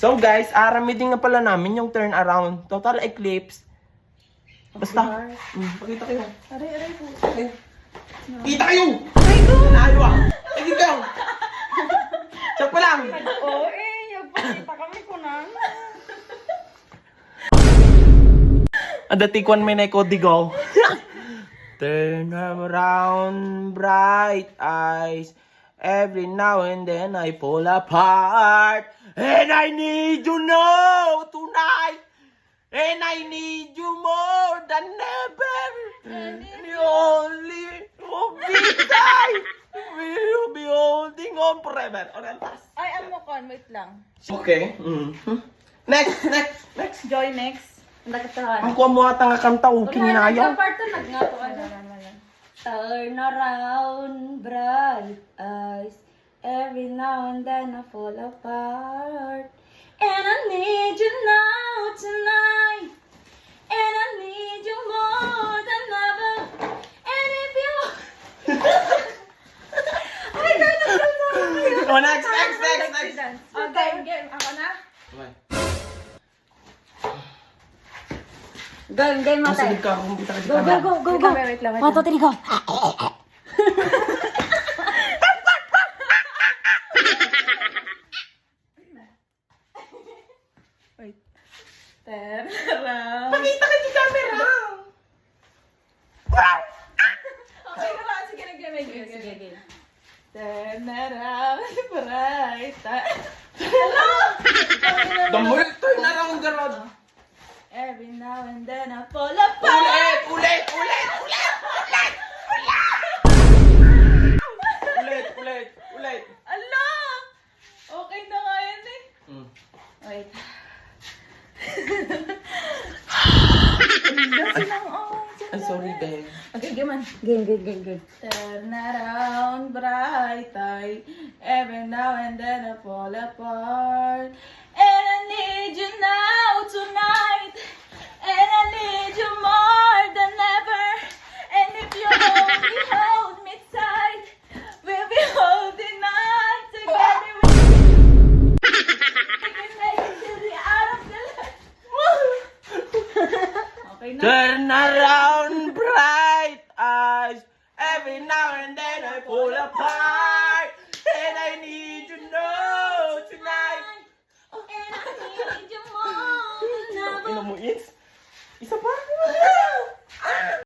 So guys, aramidin na pala namin yung turnaround. Total eclipse. Basta. Pakita kayo. Aray po. Kita kayo! Aray ko! Naayo ah! Sige kayo! Check pa lang! Oo yagpakita kami ko nang. Adatikwan may na kodigo. Turn around, bright eyes. Every now and then I fall apart. And I need you now tonight. And I need you more than ever. And the only will be time. We'll be holding on forever. Orantas. Ay, ano kon, wait lang. Okay. Next. Joy next. Nagkatahan. Ang kuha mo ata nga kanta o kininayaw. Part to nagngato ano. Turn around, bright eyes. Every now and then I fall apart. And I need you now tonight. And I need you more than ever. And if you... Ay, gano'n na. Oh, next. Okay, game. Ako na? Game, matay. Masigid ka, kumpita ka Go. Wait lang, wait lang. Mato, tini ko. Wait. Tara. Pakita ka di camera! Okay na ba? Sige, nag-game. Sige. Turn around, bright. Damol, turn around the road. Every now and then I fall apart. Ulit! Ala! Okay na nga yan eh. Wait. I'm sorry, babe. Okay, game man. Game. Turn around, bright eye. Every now and then I fall apart. And I need you now tonight. And I need you more than ever. And if you only hold me tight, we'll be holding on together. We can make it to the out of the light. Okay na. Turn around, bright eyes. Every now and then I fall apart. And I need you know tonight. And I need you more than ever. Ano mo, Is? Isa pa?